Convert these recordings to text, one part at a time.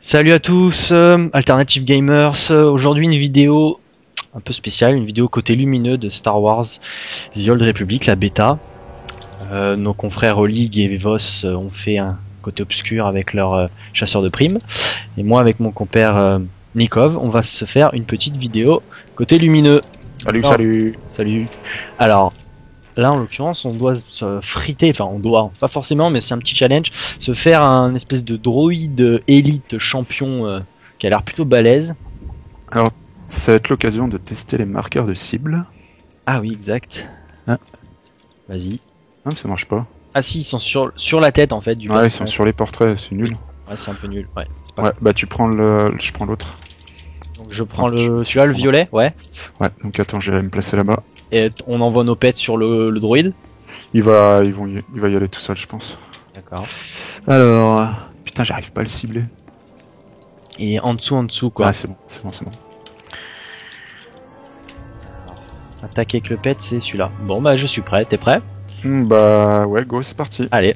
Salut à tous, Alternative Gamers. Aujourd'hui une vidéo un peu spéciale, une vidéo côté lumineux de Star Wars The Old Republic, la bêta. Nos confrères Olig et Vos ont fait un côté obscur avec leur chasseur de primes. Et moi avec mon compère Nikov, on va se faire une petite vidéo côté lumineux. Salut, Alors, salut. Salut. Alors, là en l'occurrence on doit se friter, enfin on doit, pas forcément mais c'est un petit challenge, se faire un espèce de droïde élite champion qui a l'air plutôt balèze. Alors, ça va être l'occasion de tester les marqueurs de cible. Ah oui exact. Ah. Vas-y. Non, mais ça marche pas. Ah si, ils sont sur la tête en fait du Ouais, ils sont sur les portraits, c'est nul. Ouais c'est un peu nul, ouais. C'est pas Ouais, bah tu prends je prends l'autre. Donc je prends Ah, celui-là, le violet, ouais. Ouais, donc attends, je vais me placer là-bas. Et on envoie nos pets sur le droïde. Il va y aller tout seul, je pense. D'accord. Alors, putain, j'arrive pas à le cibler. Et en dessous quoi. Ah, c'est bon, c'est bon, c'est bon. Attaquer avec le pet, c'est celui-là. Bon bah je suis prêt, t'es prêt? Bah ouais, go, c'est parti. Allez.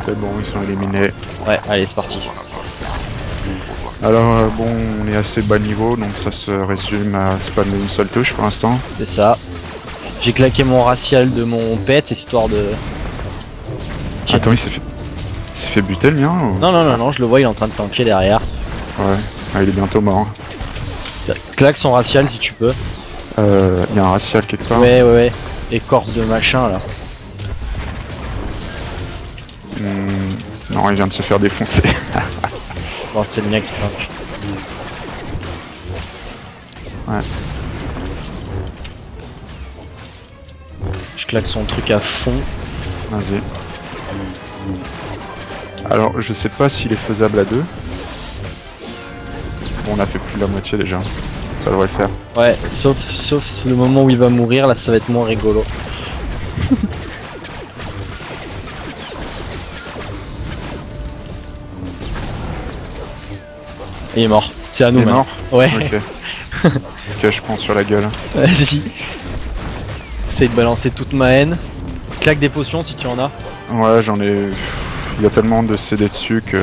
C'est bon, ils sont éliminés. Ouais, allez c'est parti. Alors, bon, on est assez bas niveau, donc ça se résume à spammer une seule touche pour l'instant. C'est ça. J'ai claqué mon racial de mon pet histoire de... Attends, il s'est fait buter le mien ou... Non, je le vois, il est en train de tanker derrière. Ouais, ah, il est bientôt mort. Claque son racial si tu peux. Il y a un racial quelque part. Ouais. Écorce de machin là. Non, il vient de se faire défoncer. Bon, c'est le mien qui tank. Ouais. Je claque son truc à fond. Vas-y. Alors, je sais pas s'il est faisable à deux. Bon, on a fait plus de la moitié déjà. Ça devrait le faire. Ouais, sauf le moment où il va mourir, là ça va être moins rigolo. Il est mort, c'est à nous Il est maintenant. mort. Ouais, Ok. Ok, je prends sur la gueule. vas-y. J'essaye de balancer toute ma haine. Claque des potions si tu en as. Ouais, j'en ai... Il y a tellement de CD dessus que...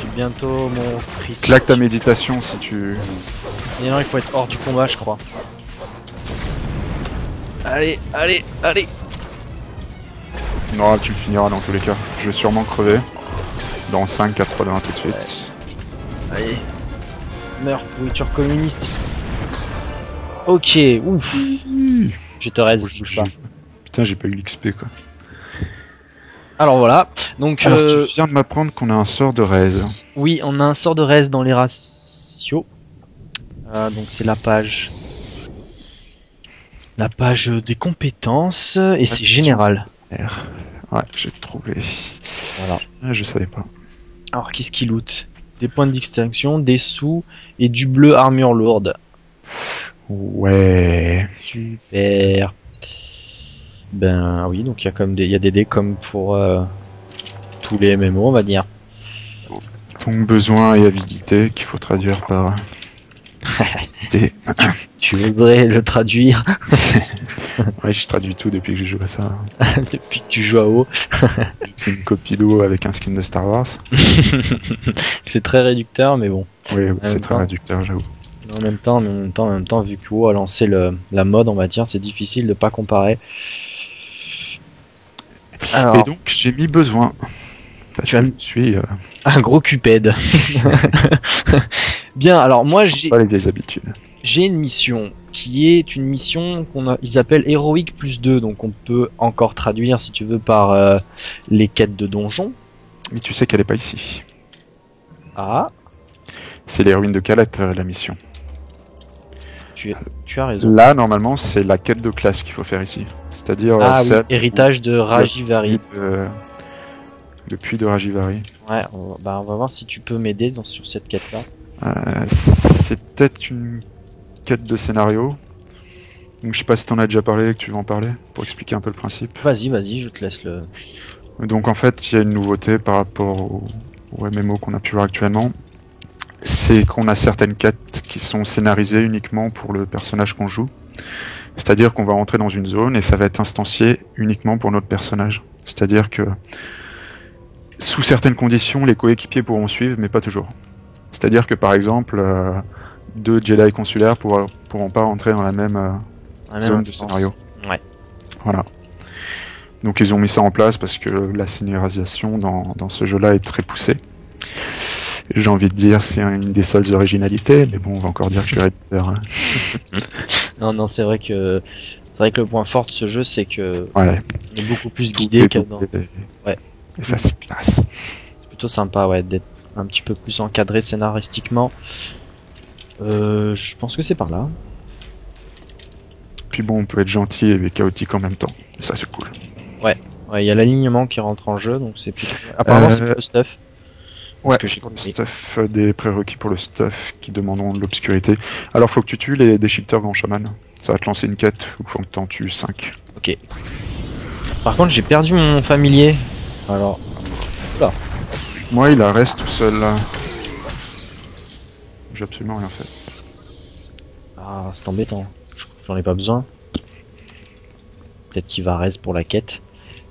J'ai bientôt mon prix. Claque ta méditation si tu... Et non, il faut être hors du combat, je crois. Allez. Non, tu le finiras dans tous les cas. Je vais sûrement crever. Dans 5, 4, 3, 2, 1 tout de suite. Allez. Meurs, pourriture communiste. Ok, ouf. Je te reste, bouge pas. Putain, j'ai pas eu l'XP quoi. Alors voilà, donc Alors tu viens de m'apprendre qu'on a un sort de raise. oui, on a un sort de res dans les ratios. Donc c'est la page des compétences et c'est général. R. Ouais, j'ai trouvé. Voilà. Ah, je savais pas. Alors qu'est-ce qu'il loot? Des points de distinction, des sous et du bleu armure lourde. Ouais. Super. Ben oui, donc il y a des dés comme pour tous les MMO, on va dire. Donc besoin et avidité qu'il faut traduire par... Des... Tu oserais le traduire Ouais, je traduis tout depuis que je joue à ça. depuis que tu joues à WoW. C'est une copie d'eau avec un skin de Star Wars. C'est très réducteur, mais bon. Oui, c'est même très temps. réducteur, j'avoue. En même temps, vu que WoW a lancé la mode, on va dire, c'est difficile de pas comparer. Alors, Et donc j'ai mis besoin. Parce que je suis... un gros cupède. Bien, alors moi pas les vieilles habitudes. j'ai une mission qui est une mission ils appellent héroïque plus 2, donc on peut encore traduire si tu veux par les quêtes de donjon. Mais tu sais qu'elle est pas ici. Ah, C'est les ruines de Calette, la mission. tu as raison. Là, normalement, c'est la quête de classe qu'il faut faire ici. C'est-à-dire... Ah oui, celle héritage de où- Rajivari. Le puits de Rajivari. Ouais, on va voir si tu peux m'aider sur cette quête-là. C'est peut-être une quête de scénario. Donc je sais pas si t'en as déjà parlé, que tu veux en parler, pour expliquer un peu le principe. Vas-y, je te laisse le... Donc en fait, il y a une nouveauté par rapport au MMO qu'on a pu voir actuellement. C'est qu'on a certaines quêtes qui sont scénarisées uniquement pour le personnage qu'on joue. C'est-à-dire qu'on va rentrer dans une zone et ça va être instancié uniquement pour notre personnage. C'est-à-dire que sous certaines conditions, les coéquipiers pourront suivre, mais pas toujours. C'est-à-dire que par exemple, 2 Jedi consulaires pourront pas rentrer dans la même zone de scénario. Ouais. Voilà. Donc ils ont mis ça en place parce que la scénarisation dans ce jeu-là est très poussée. J'ai envie de dire c'est une des seules originalités, mais bon, on va encore dire que je suis rédacteur. Hein. Non, c'est vrai que le point fort de ce jeu, c'est que Ouais. il est beaucoup plus guidé qu'avant. Ouais. Et ça s'y place. C'est plutôt sympa, ouais, d'être un petit peu plus encadré scénaristiquement. Je pense que c'est par là. Puis bon, on peut être gentil et chaotique en même temps. Et ça, c'est cool. Ouais, il y a l'alignement qui rentre en jeu, donc c'est plutôt... Apparemment, c'est le stuff. Ouais, que c'est le stuff, des prérequis pour le stuff qui demanderont de l'obscurité. Alors, faut que tu tues les déchiqueteurs grand chaman. Ça va te lancer une quête où faut que t'en tues 5. Ok. Par contre, j'ai perdu mon familier. Alors... Oula. Moi, il reste tout seul là. J'ai absolument rien fait. Ah, c'est embêtant. J'en ai pas besoin. Peut-être qu'il va reste pour la quête.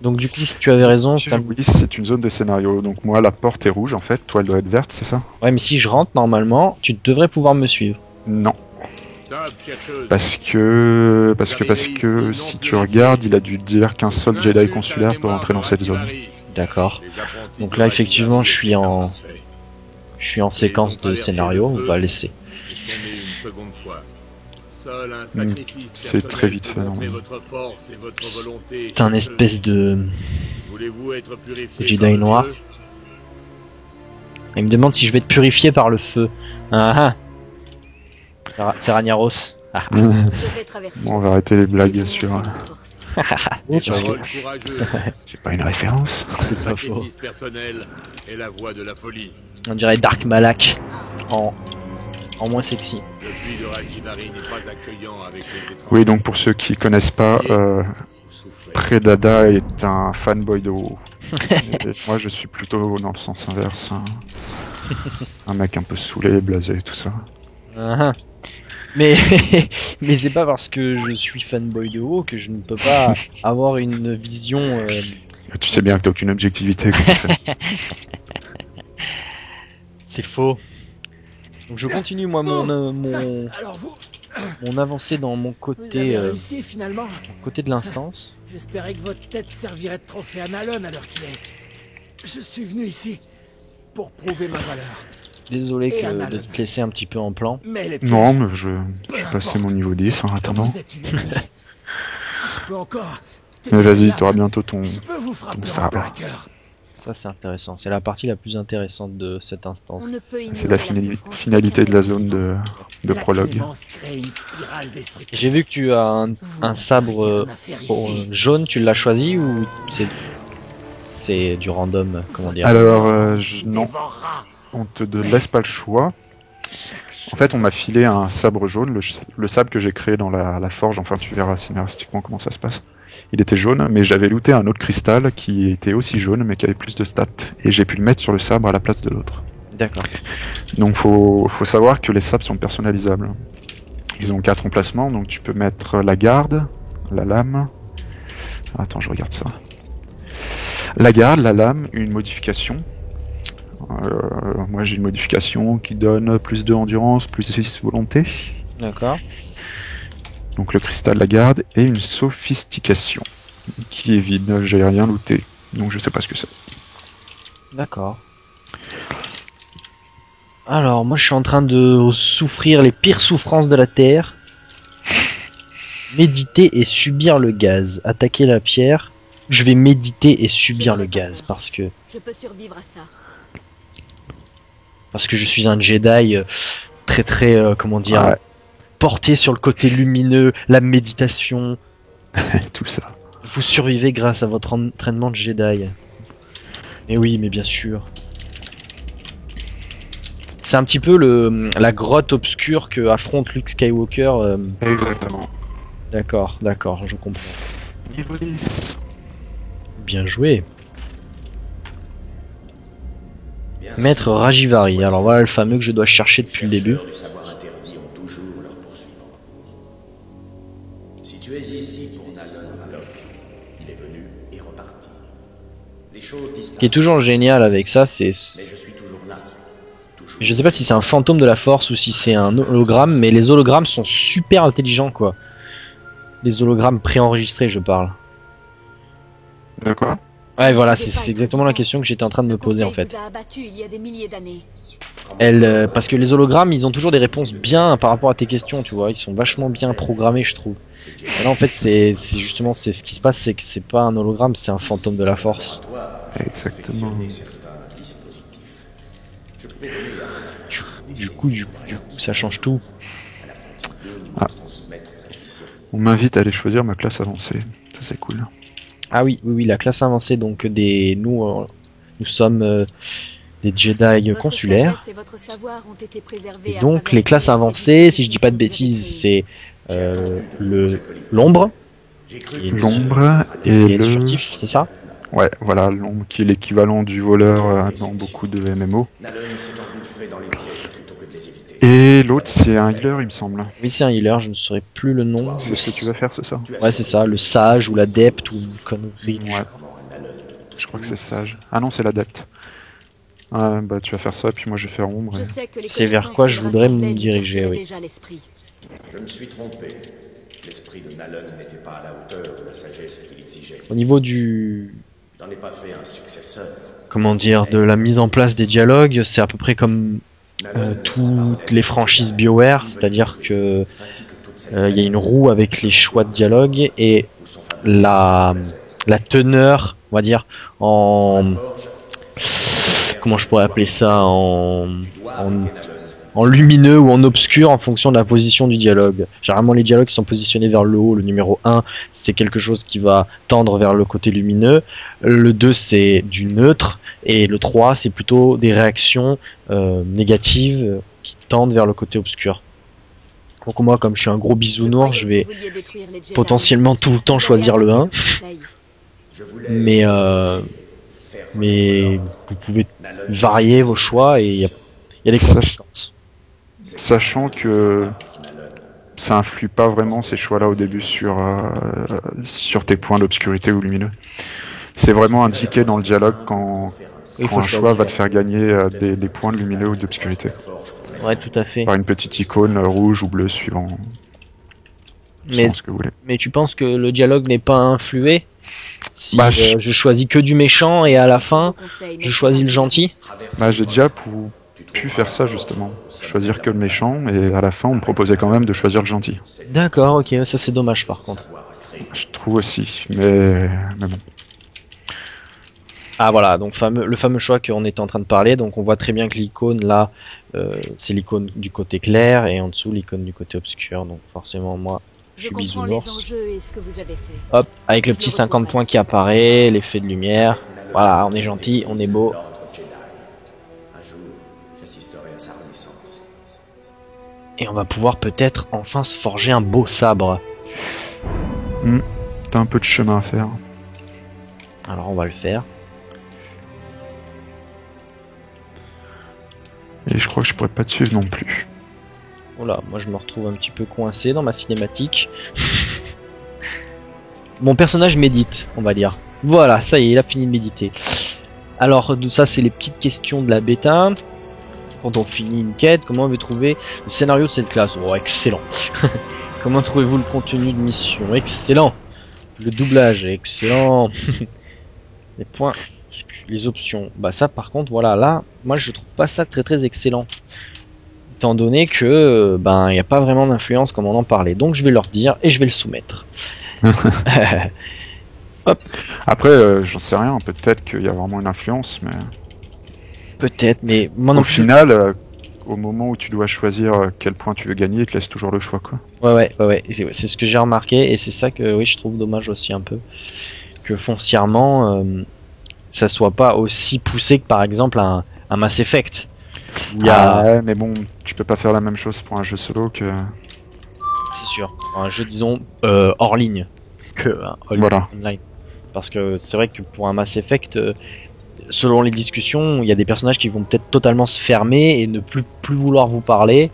Donc du coup, si tu avais raison, ça... Oui, c'est une zone de scénario. Donc moi, la porte est rouge en fait. Toi, elle doit être verte, c'est ça? Ouais, mais si je rentre, normalement, tu devrais pouvoir me suivre. Non. Parce que si tu regardes, il a dû dire qu'un seul Jedi consulaire peut rentrer dans cette zone. D'accord. Donc là, effectivement, je suis en séquence de scénario. On va laisser. C'est très vite fait. C'est un espèce de Jedi noir. Il me demande si je vais être purifié par le feu. Ah ah. C'est Ragnaros. Ah. Bon, on va arrêter les blagues sur... C'est pas une référence. C'est pas faux. On dirait Dark Malak en moins sexy. Oui, donc pour ceux qui connaissent pas, Predada est un fanboy de WoW. Moi, je suis plutôt dans le sens inverse. Un mec un peu saoulé, blasé, tout ça. Mais c'est pas parce que je suis fanboy de WoW que je ne peux pas avoir une vision... Tu sais bien que t'as aucune objectivité quand tu fais. C'est faux. Donc je continue moi mon avancée dans mon côté côté de l'instance. J'espérais que votre tête servirait de trophée à Nalon à l'heure qu'il est. Je suis venu ici pour prouver ma valeur. Désolé de te laisser un petit peu en plan. Non, mais je suis passé mon niveau 10 en attendant. Si je peux encore, mais vas-y, t'auras bientôt ton sabre. Ça c'est intéressant, c'est la partie la plus intéressante de cette instance. C'est la finalité de la zone de prologue. J'ai vu que tu as un sabre jaune, tu l'as choisi ou c'est du random, comment dire? Alors, non, on te laisse pas le choix. En fait, on m'a filé un sabre jaune, le sabre que j'ai créé dans la forge, enfin tu verras scénaristiquement comment ça se passe. Il était jaune, mais j'avais looté un autre cristal qui était aussi jaune, mais qui avait plus de stats. Et j'ai pu le mettre sur le sabre à la place de l'autre. D'accord. Donc faut savoir que les sabres sont personnalisables. Ils ont 4 emplacements, donc tu peux mettre la garde, la lame... Attends, je regarde ça. La garde, la lame, une modification. Moi j'ai une modification qui donne plus de endurance, plus 6 volonté. D'accord. Donc le cristal, la garde, et une sophistication, qui est vide, j'ai rien looté, donc je sais pas ce que c'est. D'accord. Alors, moi je suis en train de souffrir les pires souffrances de la Terre. Méditer et subir le gaz. Attaquer la pierre. Je vais méditer et subir le gaz, parce que... Je peux survivre à ça. Parce que je suis un Jedi très, comment dire... Ouais. Porté sur le côté lumineux, la méditation. Tout ça. Vous survivez grâce à votre entraînement de Jedi. Mais oui, mais bien sûr. C'est un petit peu la grotte obscure que affronte Luke Skywalker. Exactement. D'accord, je comprends. Niveau 10. Bien joué. Maître Rajivari. Alors voilà le fameux que je dois chercher depuis le début. Si tu es ici pour Nalon Alok, il est venu et reparti. Les choses disparaissent. Ce qui est toujours génial avec ça, c'est... Mais je suis toujours là. Toujours. Je sais pas si c'est un fantôme de la force ou si c'est un hologramme, mais les hologrammes sont super intelligents, quoi. Les hologrammes préenregistrés, je parle. De quoi? Ouais, voilà, c'est exactement la question que j'étais en train de me poser, en fait. vous a abattu il y a des milliers d'années. Parce que les hologrammes, ils ont toujours des réponses bien par rapport à tes questions, tu vois. Ils sont vachement bien programmés, je trouve. Et là, en fait, c'est justement c'est ce qui se passe, c'est que c'est pas un hologramme, c'est un fantôme de la force. Exactement. Du coup, ça change tout. Ah. On m'invite à aller choisir ma classe avancée. Ça, c'est cool. Ah oui, oui, oui, la classe avancée, donc nous sommes des Jedi Votre consulaires. sagesse et votre savoir ont été préservés Et à donc travers les classes ces avancées, si je décennies dis pas de de bêtises, c'est l'ombre, L'ombre et et le... furtif, c'est ça? Ouais, voilà, l'ombre qui est l'équivalent du voleur dans beaucoup de MMO. Nalon s'est engouffré dans les pièges plutôt que de les éviter. Et l'autre, c'est un healer, il me semble. Oui, c'est un healer, je ne saurais plus le nom. C'est ce que tu vas faire, c'est ça? Ouais, c'est ça, le sage ou l'adepte ou une connerie. Ouais. Je crois que c'est sage. Ah non, c'est l'adepte. Ah, bah tu vas faire ça, puis moi je vais faire ombre. Je et- sais que les C'est vers connaissances quoi qu'il je voudrais me rassemblait lui diriger, torturaient oui. déjà l'esprit. Je me suis trompé. L'esprit de Nalon n'était pas à la hauteur de la sagesse qu'il exigeait. Au niveau du... Je n'en ai pas fait un successeur. comment dire, de la mise en place des dialogues, c'est à peu près comme toutes les franchises BioWare, c'est-à-dire que il y a une roue avec les choix de dialogue et la teneur, on va dire, en comment je pourrais appeler ça, en lumineux ou en obscur en fonction de la position du dialogue. Généralement les dialogues qui sont positionnés vers le haut, le numéro 1 c'est quelque chose qui va tendre vers le côté lumineux, le 2 c'est du neutre et le 3 c'est plutôt des réactions négatives qui tendent vers le côté obscur. Donc moi comme je suis un gros bisounours, je vais potentiellement tout le temps choisir le 1, mais vous pouvez varier vos choix et il y a des conséquences. Sachant que ça influe pas vraiment ces choix-là au début sur tes points d'obscurité ou lumineux. C'est vraiment indiqué dans le dialogue quand un choix va te faire gagner des points de lumineux ou d'obscurité. Ouais, tout à fait. Par une petite icône rouge ou bleue suivant ce que vous voulez. Mais tu penses que le dialogue n'est pas influé si Bah, je choisis que du méchant et à la fin je choisis le gentil? Bah, j'ai déjà pu faire ça justement, choisir que le méchant et à la fin on me proposait quand même de choisir le gentil. D'accord, ok, ça c'est dommage par contre. Je trouve aussi, mais bon. Ah voilà, donc le fameux choix qu'on était en train de parler, donc on voit très bien que l'icône là, c'est l'icône du côté clair et en dessous l'icône du côté obscur, donc forcément moi je Je suis comprends les bisounours. enjeux et ce que vous avez fait. Hop, avec le petit 50 points qui apparaît, l'effet de lumière, voilà, on est gentil, on est beau. Un jour, j'assisterai à sa renaissance. Et on va pouvoir peut-être enfin se forger un beau sabre. T'as un peu de chemin à faire. Alors on va le faire. Et je crois que je pourrais pas te suivre non plus. Voilà, moi je me retrouve un petit peu coincé dans ma cinématique. Mon personnage médite, on va dire. Voilà, ça y est, il a fini de méditer. Alors, ça c'est les petites questions de la bêta. Quand on finit une quête, comment on veut trouver le scénario de cette classe? Oh, excellent. Comment trouvez-vous le contenu de mission? Excellent. Le doublage, excellent. Les points, les options. Bah ça par contre, voilà, là, moi je trouve pas ça très très excellent. Étant donné que, ben, il n'y a pas vraiment d'influence comme on en parlait. Donc je vais leur dire et je vais le soumettre. Hop. Après, j'en sais rien, peut-être qu'il y a vraiment une influence, mais... Peut-être, mais moi non Au plus. final, au moment où tu dois choisir quel point tu veux gagner, il te laisse toujours le choix, quoi. Ouais. C'est ce que j'ai remarqué et c'est ça que oui, je trouve dommage aussi un peu. Que foncièrement, ça soit pas aussi poussé que par exemple un Mass Effect. Où il y a... Ouais, mais bon, tu peux pas faire la même chose pour un jeu solo que... C'est sûr. Un jeu, disons, hors ligne que un Voilà. online. Parce que c'est vrai que pour un Mass Effect, selon les discussions, il y a des personnages qui vont peut-être totalement se fermer et ne plus vouloir vous parler.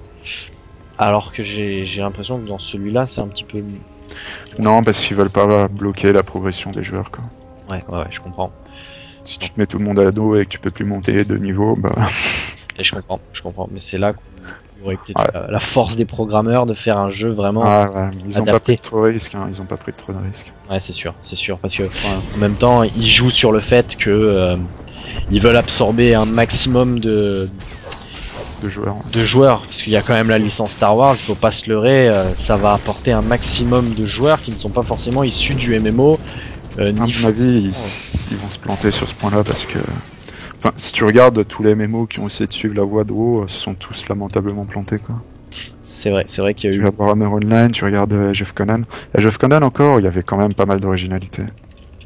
Alors que j'ai l'impression que dans celui-là, c'est un petit peu... Non, parce qu'ils veulent pas bloquer la progression des joueurs, quoi. Ouais, je comprends. Si tu te mets tout le monde à dos et que tu peux plus monter de niveau, bah... Et je comprends. Mais c'est là qu'il y aurait peut-être la force des programmeurs de faire un jeu vraiment ils ont pas adapté. pris trop de risques, hein. Ils ont pas pris trop de risques. Ouais, c'est sûr, parce que en même temps, ils jouent sur le fait que ils veulent absorber un maximum De joueurs. de joueurs, parce qu'il y a quand même la licence Star Wars, il faut pas se leurrer, ça va apporter un maximum de joueurs qui ne sont pas forcément issus du MMO. À mon avis, ils vont se planter sur ce point-là parce que... Enfin, si tu regardes tous les MMO qui ont essayé de suivre la voie de WoW, se sont tous lamentablement plantés, quoi. C'est vrai qu'il y a Tu eu... regardes Warhammer Online, tu regardes Age of Conan. Age of Conan encore, il y avait quand même pas mal d'originalité.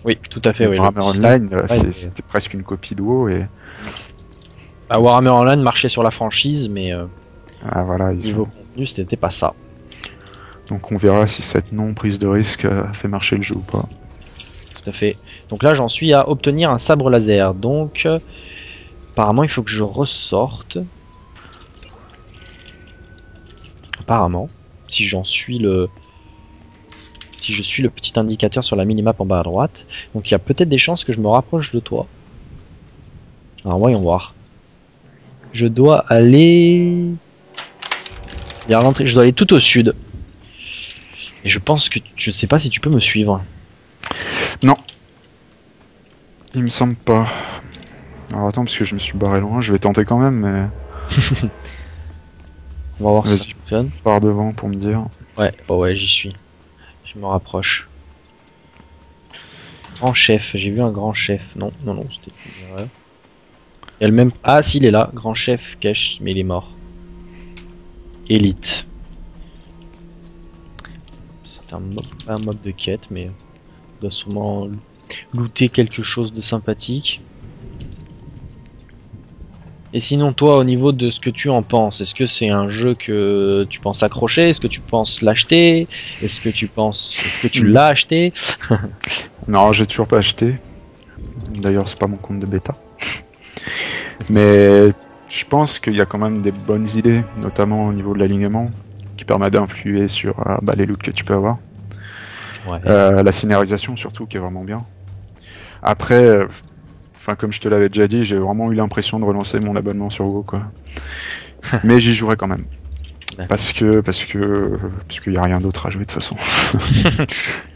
Oui, tout à fait, oui. Warhammer Online, Ouais, c'était presque une copie de WoW et... Warhammer Online marchait sur la franchise, mais voilà, niveau contenu, c'était pas ça. Donc on verra si cette non-prise de risque fait marcher le jeu ou pas. Tout à fait. Donc là, j'en suis à obtenir un sabre laser. Donc, apparemment, il faut que je ressorte. Apparemment, si je suis le petit indicateur sur la minimap en bas à droite. Donc il y a peut-être des chances que je me rapproche de toi. Alors voyons voir. Je dois aller... Je dois aller tout au sud. Et je pense que... Je sais pas si tu peux me suivre. Non. Il me semble pas. Alors attends, parce que je me suis barré loin, je vais tenter quand même, mais... On va voir si ça Vas-y. fonctionne. Par devant pour me dire. Ouais, ouais, j'y suis. Je me rapproche. Grand chef, j'ai vu un grand chef. Non, c'était une erreur. Il y a le même... Ah, si, il est là. Grand chef, cache, mais il est mort. Élite. C'est un mob de quête, mais... On doit sûrement looter quelque chose de sympathique. Et sinon, toi, au niveau de ce que tu en penses, est-ce que c'est un jeu que tu penses accrocher? Est-ce que tu penses l'acheter? Est-ce que tu l'as acheté? Non, j'ai toujours pas acheté. D'ailleurs, c'est pas mon compte de bêta. Mais je pense qu'il y a quand même des bonnes idées, notamment au niveau de l'alignement, qui permet d'influer sur les loots que tu peux avoir. Ouais. La scénarisation surtout, qui est vraiment bien. Après, comme je te l'avais déjà dit, j'ai vraiment eu l'impression de relancer mon abonnement sur WoW, quoi. Mais j'y jouerai quand même. Parce qu'il y a rien d'autre à jouer de toute façon.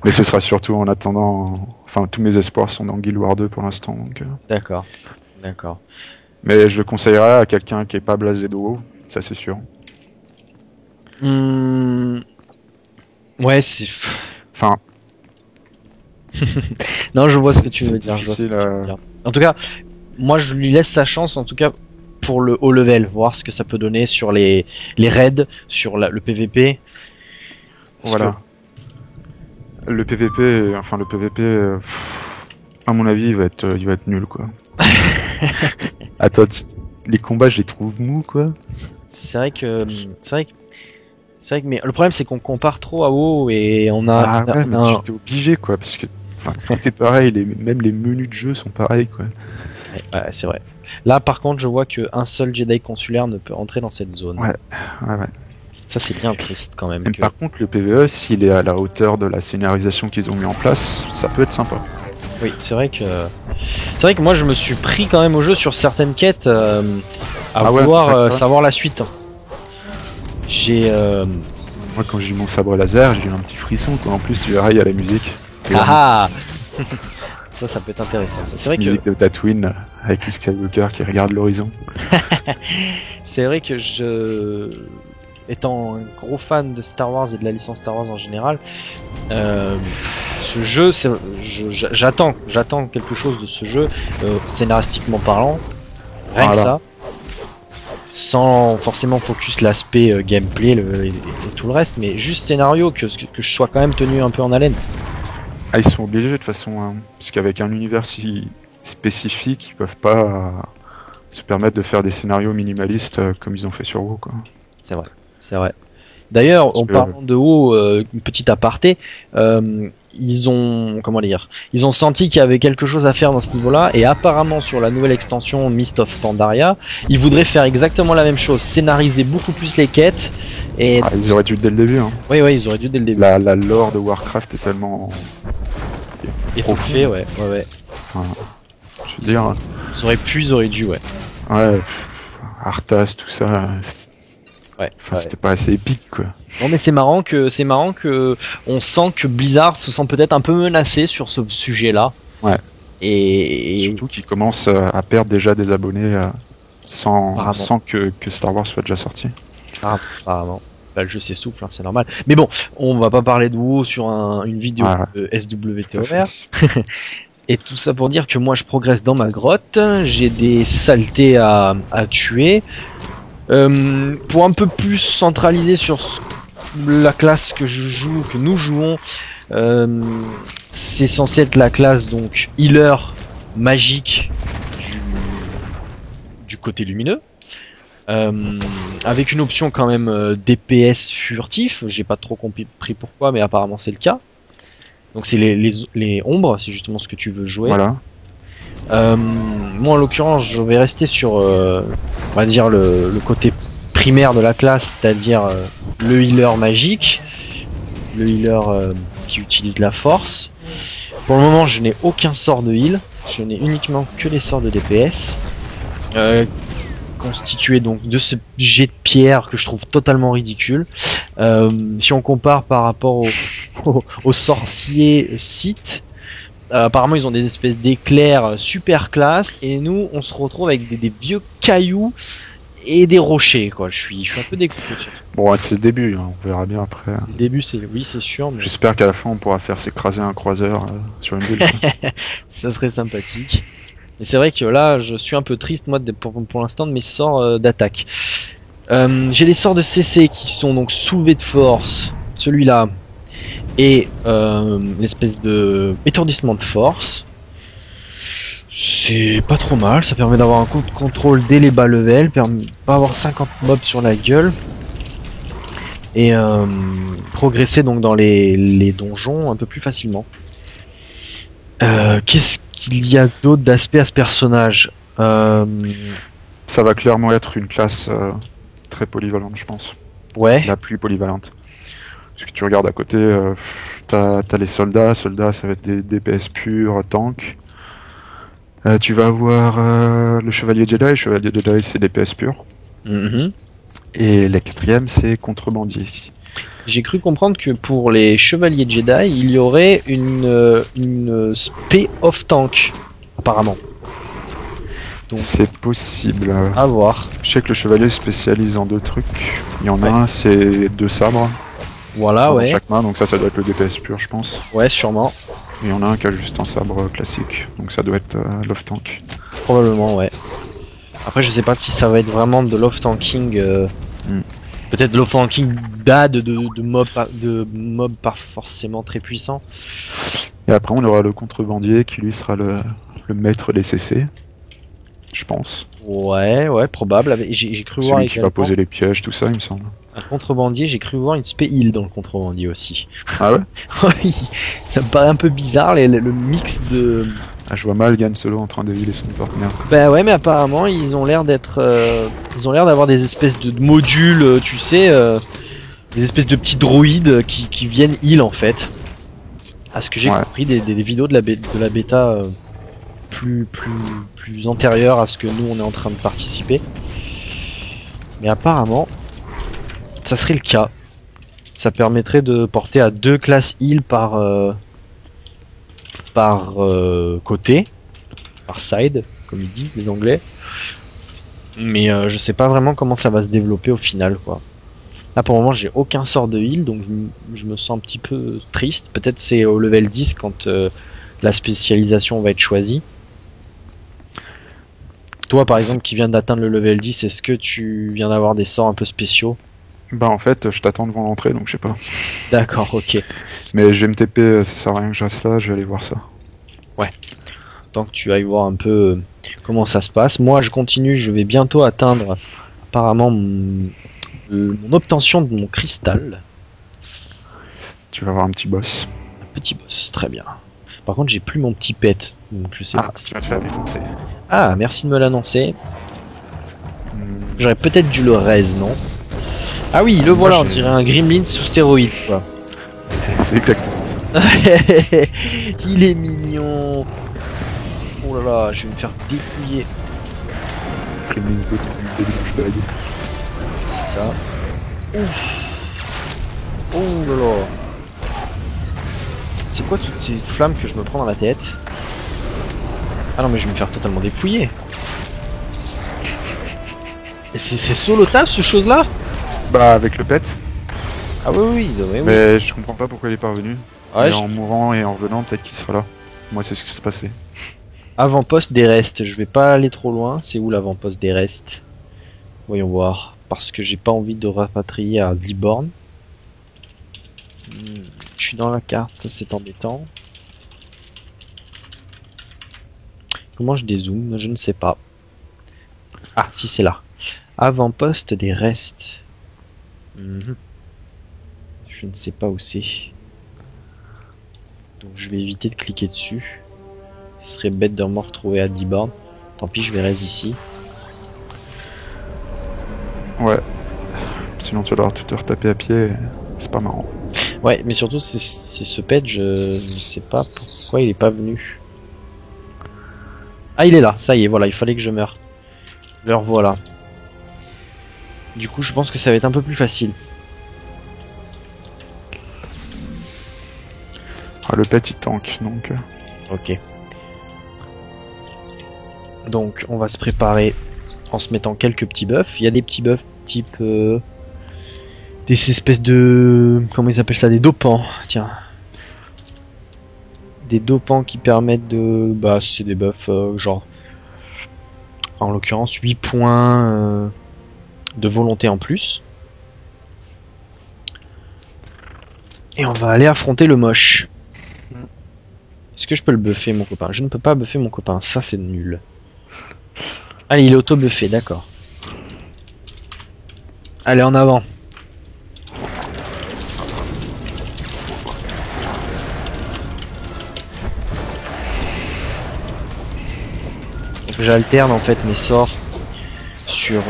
Mais ce sera surtout en attendant. Enfin, tous mes espoirs sont dans Guild Wars 2 pour l'instant. Donc... D'accord. Mais je le conseillerais à quelqu'un qui est pas blasé de WoW, ça c'est sûr. Ouais, c'est. Enfin. Non, je vois ce que tu veux dire. Difficile, En tout cas, moi je lui laisse sa chance, en tout cas pour le haut level, voir ce que ça peut donner sur les raids, sur le PVP. Voilà. Le PVP, à mon avis, il va être nul, quoi. Attends, les combats, je les trouve mous, quoi. C'est vrai que, mais le problème c'est qu'on compare trop à WoW et on a. Mais j'étais obligé, quoi, parce que, tout est pareil, même les menus de jeu sont pareils, quoi. Ouais, c'est vrai. Là, par contre, je vois qu'un seul Jedi consulaire ne peut entrer dans cette zone. Ouais. Ça, c'est bien triste quand même. Par contre, le PvE, s'il est à la hauteur de la scénarisation qu'ils ont mis en place, ça peut être sympa. Oui, c'est vrai que moi, je me suis pris quand même au jeu sur certaines quêtes à vouloir savoir la suite. Moi, quand j'ai eu mon sabre laser, j'ai eu un petit frisson, quoi. En plus, tu verras, il y a la musique. Ça peut être intéressant. C'est vrai musique de Tatooine avec Luke Skywalker qui regarde l'horizon. C'est vrai que étant un gros fan de Star Wars et de la licence Star Wars en général, ce jeu, j'attends quelque chose de ce jeu, scénaristiquement parlant, rien que ça, sans forcément focus l'aspect gameplay et tout le reste, mais juste scénario, que je sois quand même tenu un peu en haleine. Ils sont obligés de toute façon, hein, parce qu'avec un univers si spécifique, ils peuvent pas se permettre de faire des scénarios minimalistes comme ils ont fait sur WoW, quoi. C'est vrai. D'ailleurs, en Parce que- parlant de WoW, une petite aparté, ils ont, comment dire, ils ont senti qu'il y avait quelque chose à faire dans ce niveau-là, et apparemment sur la nouvelle extension Mist of Pandaria, ils voudraient faire exactement la même chose, scénariser beaucoup plus les quêtes, et Ah, ils auraient dû dès le début. Hein. oui, ils auraient dû dès le début. La lore de Warcraft est tellement. Étouffé, ouais. Je veux dire. Ils auraient dû, ouais. Ouais. Arthas, tout ça. Ouais. C'était pas assez épique, quoi. Non mais c'est marrant que on sent que Blizzard se sent peut-être un peu menacé sur ce sujet-là. Ouais. Et Surtout qu'ils commencent à perdre déjà des abonnés Apparemment. sans que Star Wars soit déjà sorti. apparemment, bah, le jeu s'essouffle, hein, c'est normal. Mais bon, on va pas parler de WoW sur une vidéo Ouais. de Tout à SWTOR. fait. Et tout ça pour dire que moi je progresse dans ma grotte, j'ai des saletés à tuer. Pour un peu plus centraliser sur la classe que nous jouons, c'est censé être la classe donc healer magique du côté lumineux. Avec une option quand même DPS furtif, j'ai pas trop compris pourquoi, mais apparemment c'est le cas. Donc c'est les ombres, c'est justement ce que tu veux jouer. Voilà. Moi en l'occurrence je vais rester sur on va dire le côté primaire de la classe, c'est-à-dire le healer magique, le healer qui utilise la force. Pour le moment je n'ai aucun sort de heal, je n'ai uniquement que les sorts de DPS, constitué donc de ce jet de pierre que je trouve totalement ridicule. Si on compare par rapport aux sorciers Sith, apparemment ils ont des espèces d'éclairs super classe, et nous on se retrouve avec des vieux cailloux et des rochers quoi. Je suis un peu dégoûté. Bon, ouais, c'est le début, hein, on verra bien après. Le début c'est sûr, mais J'espère qu'à la fin on pourra faire s'écraser un croiseur sur une bulle. ça serait sympathique. Mais c'est vrai que là je suis un peu triste moi pour l'instant de mes sorts d'attaque. J'ai des sorts de CC qui sont donc soulevé de force, celui-là, et l'espèce de étourdissement de force. C'est pas trop mal, ça permet d'avoir un coup de contrôle dès les bas levels, permet pas avoir 50 mobs sur la gueule, et progresser donc dans les donjons un peu plus facilement. Qu'est-ce qu'il y a d'autre d'aspect à ce personnage? Ça va clairement être une classe très polyvalente, je pense. Ouais. La plus polyvalente. Parce que tu regardes à côté, t'as les soldats, ça va être des DPS purs, tank. Tu vas avoir le chevalier Jedi c'est DPS pur. Mhm. Et la quatrième c'est contrebandier. J'ai cru comprendre que pour les chevaliers Jedi, il y aurait une spé off tank, apparemment. Donc, C'est possible. à voir. Je sais que le chevalier se spécialise en deux trucs. Il y en a Ouais. un, c'est 2 sabres Voilà, dans ouais. chaque main, donc ça doit être le DPS pur, je pense. Ouais, sûrement. Et il y en a un qui a juste un sabre classique, donc ça doit être l'off tank. Probablement, ouais. Après, je sais pas si ça va être vraiment de l'off tanking. Peut-être de l'off tanking d'AD de mobs pas forcément très puissants. Et après, on aura le contrebandier qui lui sera le maître des CC, je pense. Ouais, probable. J'ai cru voir Celui qui va également poser les pièges, tout ça, il me semble. un contrebandier. J'ai cru voir une spé heal dans le contrebandier aussi. Ah ouais? Oui, ça me paraît un peu bizarre le mix de. Ah, je vois mal Gan Solo en train de healer son partenaire. Bah ouais, mais apparemment ils ont l'air d'être, ils ont l'air d'avoir des espèces de modules, tu sais, des espèces de petits droïdes qui viennent heal en fait. À ce que j'ai Ouais. compris des vidéos de la bêta plus antérieures à ce que nous on est en train de participer. Mais apparemment, ça serait le cas. Ça permettrait de porter à 2 classes heal par côté, par side, comme ils disent les Anglais. Mais je sais pas vraiment comment ça va se développer au final, quoi. Là pour le moment j'ai aucun sort de heal, donc je me sens un petit peu triste. Peut-être c'est au level 10 quand la spécialisation va être choisie. Toi par exemple qui viens d'atteindre le level 10, est-ce que tu viens d'avoir des sorts un peu spéciaux? Bah en fait, je t'attends devant l'entrée, donc je sais pas. D'accord, ok. Mais je vais me TP, ça sert à rien que je reste là, je vais aller voir ça. Tant que tu ailles voir un peu comment ça se passe. Moi je continue, je vais bientôt atteindre apparemment mon obtention de mon cristal. Tu vas avoir un petit boss. Un petit boss, très bien. Par contre, j'ai plus mon petit pet, donc je sais Ah, pas. tu vas te faire défoncer. Ah, merci de me l'annoncer. Hmm, J'aurais peut-être dû le raise, non? Ah oui, le Moi, voilà, on j'ai- dirait un gremlin sous stéroïde, quoi. C'est exactement ça. Il est mignon. Oh là là, je vais me faire dépouiller. Crémise de douchebag. Ça. Ouf. Oh là là. C'est quoi toutes ces flammes que je me prends dans la tête? Ah non, mais je vais me faire totalement dépouiller. Et c'est solo taf ce chose là? Bah, avec le pet. Ah oui, oui, oui, oui. Mais je comprends pas pourquoi il est pas revenu. Ouais, Mais en mourant et en revenant, peut-être qu'il sera là. Moi, c'est ce qui s'est passé. Avant-poste des restes, je vais pas aller trop loin. C'est où l'avant-poste des restes? Voyons voir. Parce que j'ai pas envie de rapatrier à Liborn. Je suis dans la carte, ça c'est embêtant. Comment je dézoome? Je ne sais pas. Ah, si c'est là. Avant-poste des restes. Mhm. Je ne sais pas où c'est. Donc je vais éviter de cliquer dessus. Ce serait bête de me retrouver à 10 bornes. Tant pis, je vais rester ici. Ouais. Sinon, tu vas devoir tout te retaper à pied. C'est pas marrant. Ouais, mais surtout, c'est ce pet, je sais pas pourquoi il est pas venu. Ah, il est là, ça y est, voilà, il fallait que je meure. Le revoilà. Du coup, je pense que ça va être un peu plus facile. Ah, le pet il tank donc. Ok. Donc, on va se préparer en se mettant quelques petits buffs. Il y a des petits buffs type... des espèces de... Comment ils appellent ça? Des dopants, tiens. Des dopants qui permettent de... Bah, c'est des buffs genre... En l'occurrence, 8 points de volonté en plus. Et on va aller affronter le moche. Est-ce que je peux le buffer, mon copain? Je ne peux pas buffer mon copain, ça c'est nul. Allez, il est auto-buffé, d'accord. Allez, en avant. Donc j'alterne en fait mes sorts sur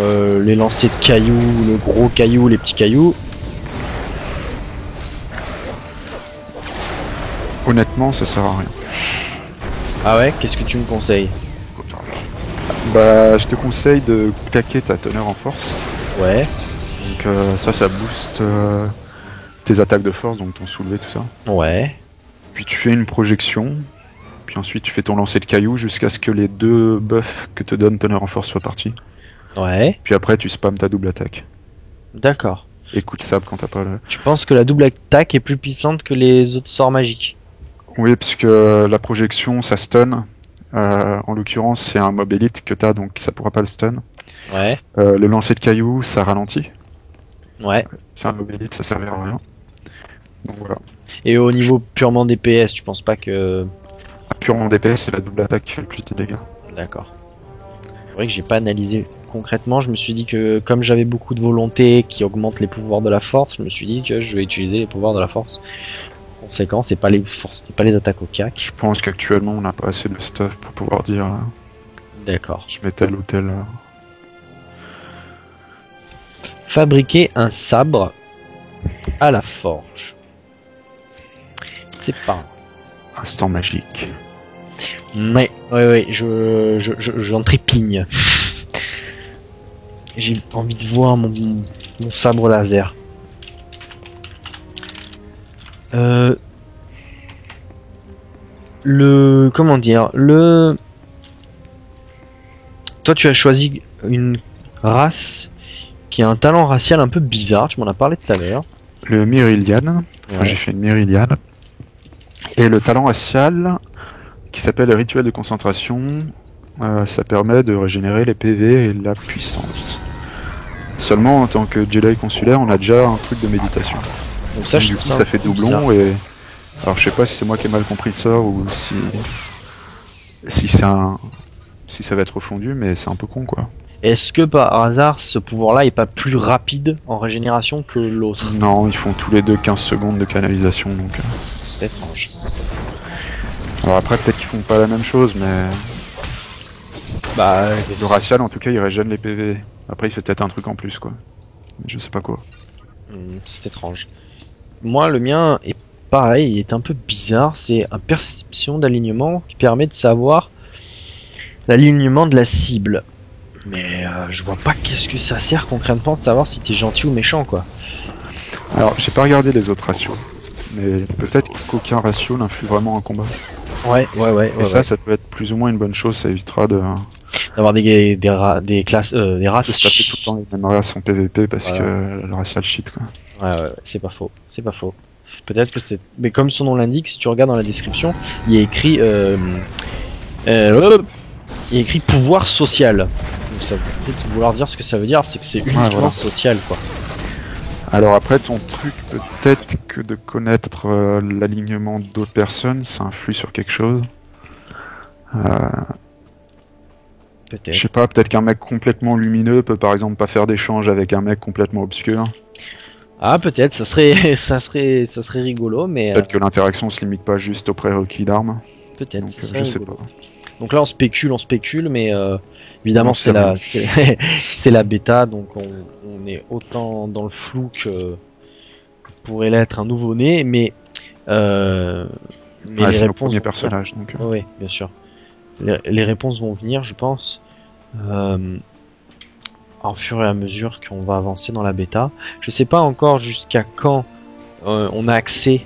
les lancers de cailloux, le gros caillou, les petits cailloux. Honnêtement, ça sert à rien. Ah ouais, qu'est-ce que tu me conseilles? Bah, je te conseille de claquer ta teneur en force. Ouais, Donc ça booste tes attaques de force, donc ton soulevé, tout ça. ouais, Puis tu fais une projection. Puis ensuite tu fais ton lancer de cailloux jusqu'à ce que les deux buffs que te donne teneur en force soient partis. ouais, Puis après tu spams ta double attaque. d'accord. Et coup de sable quand t'as pas le... Tu penses que la double attaque est plus puissante que les autres sorts magiques? Oui, parce que la projection ça stun. En l'occurrence c'est un mob élite que t'as, donc ça pourra pas le stun. Ouais, Le lancer de cailloux ça ralentit. ouais. C'est un mob élite, ça servira à rien. Donc voilà. Et au niveau purement DPS, tu penses pas que... Purement DPS, c'est la double attaque qui fait le plus de dégâts. D'accord. C'est vrai que j'ai pas analysé concrètement, je me suis dit que comme j'avais beaucoup de volonté qui augmente les pouvoirs de la force, je me suis dit que je vais utiliser les pouvoirs de la force. Conséquent, c'est pas les forces, c'est pas les attaques au cac. Je pense qu'actuellement on n'a pas assez de stuff pour pouvoir dire D'accord. je mets tel ou tel. Fabriquer un sabre à la forge. C'est pas... Instant magique. Mais, ouais, j'en trépigne. J'ai envie de voir mon sabre laser. Comment dire, toi tu as choisi une race qui a un talent racial un peu bizarre, tu m'en as parlé tout à l'heure. Le Myrillian. Enfin, Ouais. j'ai fait une Myrillian. Et le talent racial, qui s'appelle le rituel de concentration, ça permet de régénérer les PV et la puissance. Seulement en tant que Jedi consulaire, on a déjà un truc de méditation. Donc ça, Donc, je du trouve coup, un ça fait peu doublon bizarre. et... Alors je sais pas si c'est moi qui ai mal compris le sort ou si c'est un... Si ça va être refondu, mais c'est un peu con quoi. Est-ce que par hasard ce pouvoir-là est pas plus rapide en régénération que l'autre? Non, ils font tous les deux 15 secondes de canalisation, donc... C'est étrange. Alors après, peut-être qu'ils font pas la même chose, mais... Bah, Le racial, en tout cas, il régène les PV. Après, il fait peut-être un truc en plus, quoi. Je sais pas quoi. c'est étrange. Moi, le mien est pareil, il est un peu bizarre. C'est une perception d'alignement qui permet de savoir l'alignement de la cible. Mais je vois pas qu'est-ce que ça sert concrètement de savoir si t'es gentil ou méchant, quoi. Alors, j'ai pas regardé les autres ratios. Mais peut-être qu'aucun ratio n'influe vraiment un combat. Ouais. Et ça peut être plus ou moins une bonne chose, ça évitera d'avoir des classes, des races. de se taper tout le temps les mêmes races en PVP parce que le racial shit, quoi. Ouais, c'est pas faux. Peut-être que c'est... Mais comme son nom l'indique, si tu regardes dans la description, il y a écrit... il y a écrit pouvoir social. Donc ça peut peut-être vouloir dire ce que ça veut dire, c'est que c'est uniquement social, quoi. Alors après, ton truc, peut-être que de connaître l'alignement d'autres personnes, ça influe sur quelque chose. Peut-être. Je sais pas, peut-être qu'un mec complètement lumineux peut par exemple pas faire d'échange avec un mec complètement obscur. Ah, peut-être, ça serait rigolo, mais... Peut-être que l'interaction se limite pas juste aux prérequis d'armes. Peut-être, Donc ça serait je sais rigolo. pas. Donc là on spécule, mais évidemment Non, c'est la bêta, donc on est autant dans le flou que pourrait l'être un nouveau-né, mais les c'est le réponses premier vont personnage, donc... venir. Oui, bien sûr. Les réponses vont venir, je pense, en fur et à mesure qu'on va avancer dans la bêta. Je sais pas encore jusqu'à quand on a accès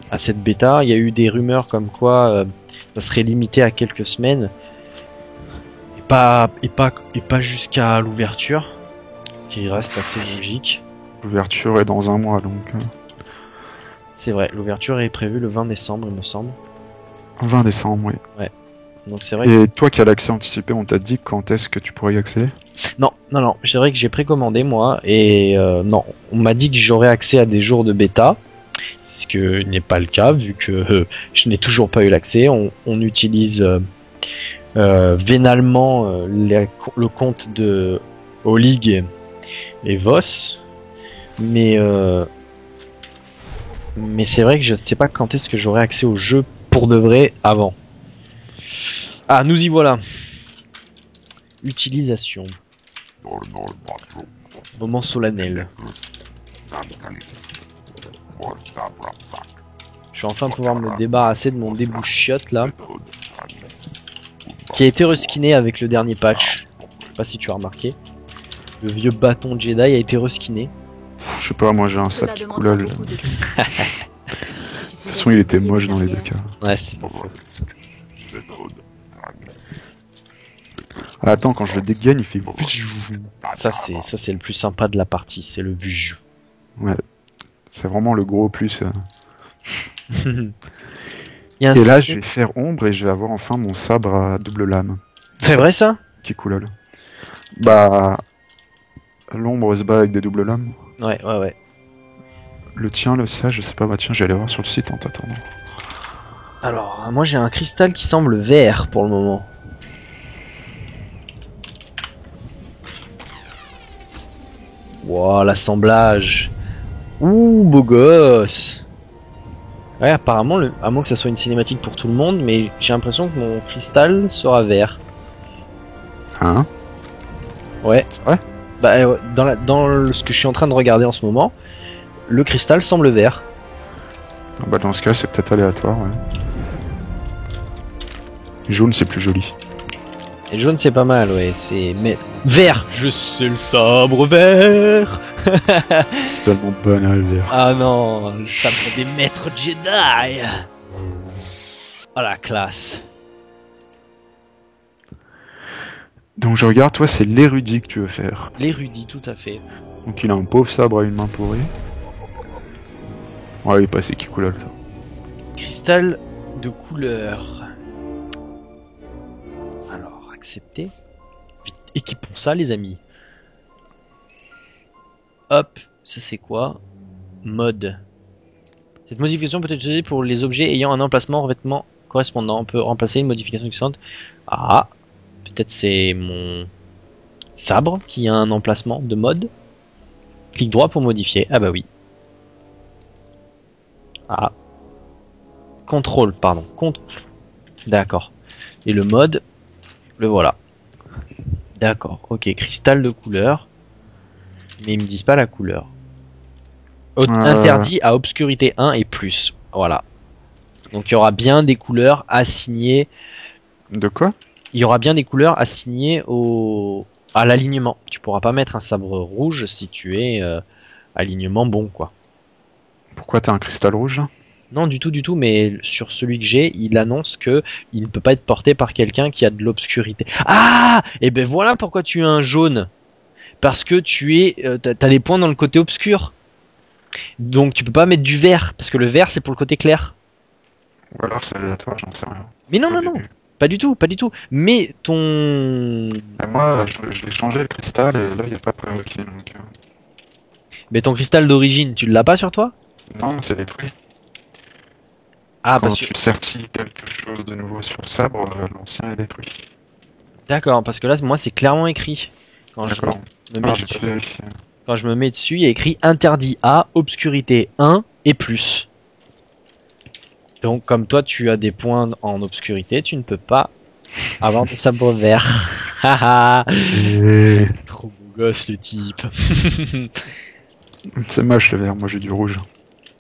à cette bêta. Il y a eu des rumeurs comme quoi ça serait limité à quelques semaines et pas jusqu'à l'ouverture, qui reste assez logique. L'ouverture est dans un mois, donc... C'est vrai, l'ouverture est prévue le 20 décembre, il me semble. 20 décembre, oui. Donc c'est vrai. Et toi qui as l'accès anticipé, on t'a dit quand est-ce que tu pourrais y accéder? Non, c'est vrai que j'ai précommandé moi, et non, on m'a dit que j'aurais accès à des jours de bêta, ce que n'est pas le cas vu que je n'ai toujours pas eu l'accès. On utilise vénalement le compte de Olig et Voss, mais c'est vrai que je ne sais pas quand est-ce que j'aurai accès au jeu pour de vrai avant. Ah, nous y voilà. Utilisation. Moment solennel. Je vais enfin pouvoir me débarrasser de mon débouchiote là, qui a été reskiné avec le dernier patch. Je sais pas si tu as remarqué. Le vieux bâton Jedi a été reskiné. Je sais pas, moi j'ai un sac qui coulole. De toute façon, il était moche dans les deux cas. Ouais, c'est bon. Ah, attends, quand je le dégaine, il fait... Ça c'est le plus sympa de la partie, c'est le vuju. Ouais, c'est vraiment le gros plus. Et là, je vais faire ombre et je vais avoir enfin mon sabre à double lame. C'est vrai ça? Qui coulole. Bah... L'ombre se bat avec des doubles lames. Ouais. Le tien, le sien, je sais pas, bah tiens, j'allais voir sur le site en t'attendant. Alors, moi j'ai un cristal qui semble vert pour le moment. Wow, l'assemblage. Ouh, beau gosse. Ouais, apparemment, à moins que ça soit une cinématique pour tout le monde, mais j'ai l'impression que mon cristal sera vert. Hein? Ouais. C'est vrai? Bah, ce que je suis en train de regarder en ce moment, le cristal semble vert. Bah dans ce cas, c'est peut-être aléatoire, ouais. Jaune, c'est plus joli. Et jaune, c'est pas mal, ouais. Mais vert. Je sais le sabre vert. C'est tellement banal, vert. Ah non, le sabre des maîtres Jedi. Ah la classe. Donc je regarde, toi, c'est l'érudit que tu veux faire. L'érudit, tout à fait. Donc il a un pauvre sabre à une main pourrie. Ouais, il est passé qui coulole. Cristal de couleur. Alors, accepter. Vite, équipons ça, les amis. Hop, ça c'est quoi? Mode. Cette modification peut être utilisée pour les objets ayant un emplacement revêtement correspondant. On peut remplacer une modification existante. Ah, peut-être c'est sabre qui a un emplacement de mode. Clic droit pour modifier. Ah bah oui. Ah. Contrôle, pardon. D'accord. Et le mode, le voilà. D'accord. Ok. Cristal de couleur. Mais ils me disent pas la couleur. Interdit à obscurité 1 et plus. Voilà. Donc il y aura bien des couleurs assignées. De quoi? Il y aura bien des couleurs assignées à l'alignement. Tu pourras pas mettre un sabre rouge si tu es alignement bon, quoi. Pourquoi t'as un cristal rouge là? Non, du tout, mais sur celui que j'ai, il annonce que il ne peut pas être porté par quelqu'un qui a de l'obscurité. Ah! Et ben voilà pourquoi tu as un jaune. Parce que t'as les points dans le côté obscur. Donc tu peux pas mettre du vert, parce que le vert c'est pour le côté clair. Ou alors c'est aléatoire, j'en sais rien. Mais non, pas du tout. Mais ton... Et moi, je l'ai changé le cristal et là il n'y a pas de prérequis donc... Mais ton cristal d'origine, tu l'as pas sur toi? Non, c'est détruit. Ah, Quand parce que... tu certis quelque chose de nouveau sur le sabre, l'ancien est détruit. D'accord, parce que là, moi, c'est clairement écrit. Quand je D'accord. me mets Non, j'ai dessus, pas vérifié. quand je me mets dessus, il y a écrit interdit à obscurité 1 et plus. Donc, comme toi, tu as des points en obscurité, tu ne peux pas avoir de sabre vert. Haha. Trop beau gosse, le type. C'est moche le vert, moi j'ai du rouge.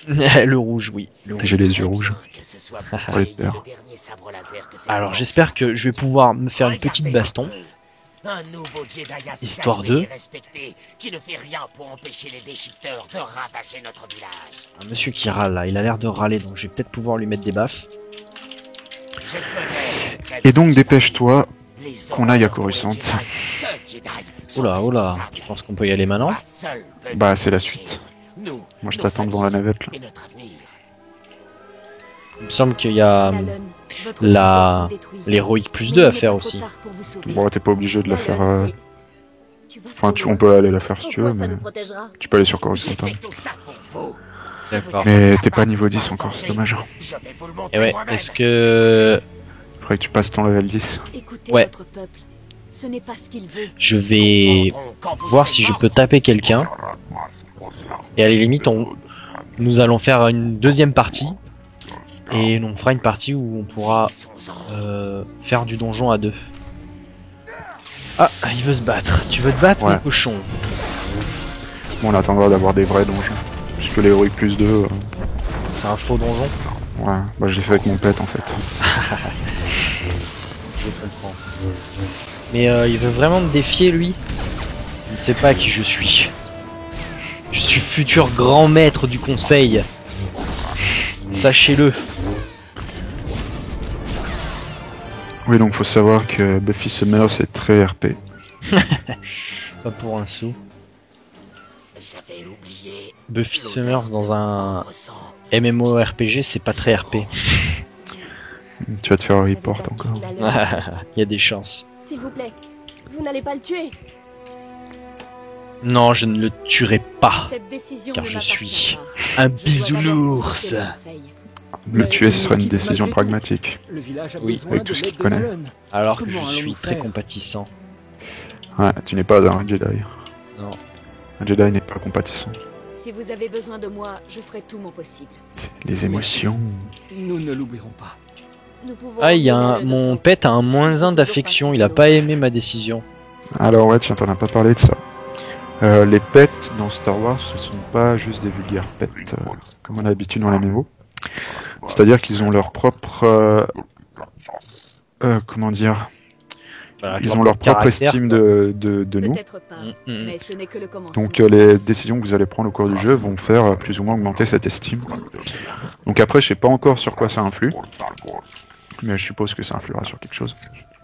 Le rouge, oui. Le rouge. J'ai les yeux rouges. Que ce soit Pour les peurs. le dernier sabre laser que ces Alors, morts j'espère que je vais pouvoir me faire une petite Regardez baston. un peu. Un nouveau Jedi à Histoire saluer de- et respecté, qui ne fait rien pour empêcher les déchiqueteurs de ravager notre village. Un monsieur qui râle là, il a l'air de râler, donc je vais peut-être pouvoir lui mettre des baffes. Je connais le secret Et donc des dépêche-toi, Les qu'on aille à ordres pour les Coruscant. Jedi, ce Jedi sont Oula, responsables. je pense qu'on peut y aller maintenant. Toi seul peux Bah nous c'est la protéger. suite. Nous, Moi je nos t'attends devant la familles navette là. et notre avenir. Il me semble qu'il y a Talon, votre la- pouvoir est détruit. l'héroïque plus Mais 2 à il n'est faire pas trop aussi. tard pour vous sauver. Bon t'es pas obligé de la faire... Talon, c'est- Tu vas Enfin trop on loin. peut aller la faire si tu veux, Pourquoi ça mais... nous protégera? Tu peux aller sur J'ai Coruscant. fait tout ça pour vous. Si D'accord. vous êtes Mais t'es capable pas niveau de 10 vous encore, c'est venger, dommage. je vais vous le Et montrer ouais, moi-même. est-ce que Faudrait que tu passes ton level 10. Écoutez Ouais. votre peuple. Ce n'est pas ce qu'il veut. je vais voir si je peux taper quelqu'un et à la limite nous allons faire une deuxième partie et on fera une partie où on pourra faire du donjon à deux. Ah, il veut se battre. Tu veux te battre, Ouais. mon cochon? Bon on attendra d'avoir des vrais donjons. Puisque l'héroïque plus 2... C'est un faux donjon. Ouais, bah je l'ai fait avec mon pet en fait. Je comprends. Mais il veut vraiment me défier, lui. Il ne sait pas qui je suis. Je suis futur grand maître du conseil. Sachez-le. Oui donc faut savoir que Buffy Summer c'est très RP. Pas pour un sou. J'avais oublié Buffy l'odeur Summers de dans un propre sang. MMORPG, c'est pas très RP. Tu vas te faire un Vous avez report battu encore. la loi. Il y a des chances. S'il vous plaît, vous n'allez pas le tuer. Non, je ne le tuerai pas. Cette décision Car ne je m'appartient suis pas. un Je dois d'abord bisounours. consulter le conseil. Le Mais tuer ce serait une quitte décision malgré tout. pragmatique. Le village a Oui, besoin avec de tout ce l'aide qu'il de connaît. Malone. Alors que Comment je suis allons-nous très faire compatissant. Ouais, tu n'es pas un Jedi. Non. Un Jedi n'est pas compatissant. Si vous avez besoin de moi, je ferai tout mon possible. Les émotions. Nous ne l'oublierons pas. Nous pouvons Ah, il y a emmener un... l'aide mon au camp. pet a un -1 d'affection. Il a pas aimé ma décision. Alors ouais, tiens, t'en as pas parlé de ça. Les pets dans Star Wars, ce sont pas juste des vulgaires pets, comme on a l'habitude dans les MMO. C'est-à-dire qu'ils ont leur propre... comment dire? Voilà, Ils ont leur propre caractère, estime quoi. de nous. Peut-être pas, mais ce n'est que le commencement. Donc les décisions que vous allez prendre au cours du jeu vont faire plus ou moins augmenter cette estime. Donc après, je sais pas encore sur quoi ça influe. Mais je suppose que ça influera sur quelque chose.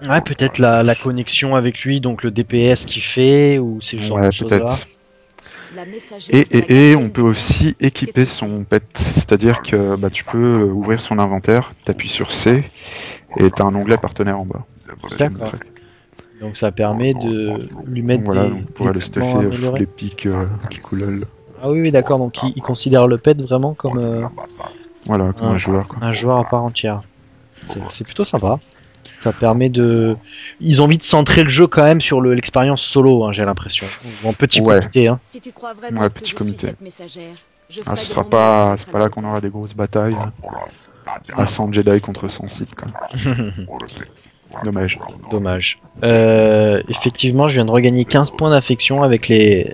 Ouais, peut-être la connexion avec lui, donc le DPS qu'il fait, ou ces genres Ouais, de choses-là. peut-être. La messagerie de la Et on gardienne peut du aussi équiper son pet, c'est-à-dire que bah, tu peux ouvrir son inventaire, t'appuies sur C, et t'as un onglet partenaire en bas. D'accord. Donc ça permet de lui mettre Voilà, des, donc on pourrait des le équipements stuffer améliorés. les pics qui coulent. Ah oui, oui, d'accord, donc il considère le pet vraiment comme Voilà, comme un joueur quoi. un joueur à part entière. C'est plutôt sympa. Ça permet de... Ils ont envie de centrer le jeu quand même sur l'expérience solo, hein, j'ai l'impression. En petit comité. Hein. Si tu crois vraiment Ouais, que petit je comité. suis cette messagère, je Ah, ferai ce de sera mon mieux pas, pour être c'est à pas la là qu'on hauteur. aura des grosses batailles à 100 Jedi contre 100 Sith, quoi. Dommage. Dommage. Effectivement, je viens de regagner 15 points d'affection avec les...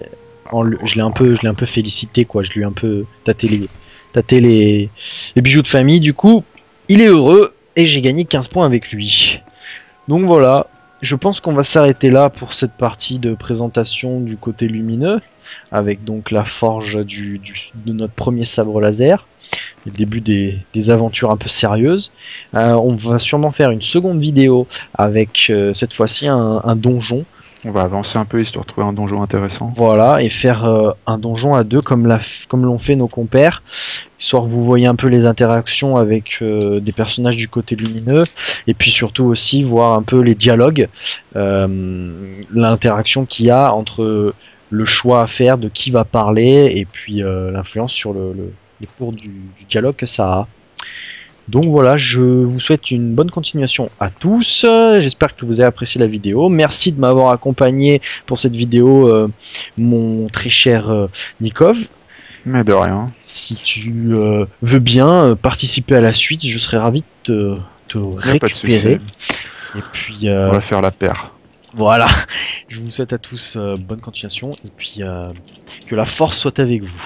Je l'ai un peu félicité, quoi. Je lui ai un peu tâté les bijoux de famille. Du coup, il est heureux et j'ai gagné 15 points avec lui. Donc voilà, je pense qu'on va s'arrêter là pour cette partie de présentation du côté lumineux, avec donc la forge de notre premier sabre laser, le début des aventures un peu sérieuses. On va sûrement faire une seconde vidéo avec cette fois-ci un donjon. On va avancer un peu histoire de trouver un donjon intéressant. Voilà, et faire un donjon à deux comme l'ont fait nos compères, histoire que vous voyez un peu les interactions avec des personnages du côté lumineux, et puis surtout aussi voir un peu les dialogues, l'interaction qu'il y a entre le choix à faire de qui va parler, et puis l'influence sur les cours du dialogue que ça a. Donc voilà, je vous souhaite une bonne continuation à tous. J'espère que vous avez apprécié la vidéo. Merci de m'avoir accompagné pour cette vidéo, mon très cher Nikov. Mais de rien. Si tu veux bien participer à la suite, je serais ravi de te récupérer. Et puis on va faire la paire. Voilà. Je vous souhaite à tous bonne continuation et puis que la force soit avec vous.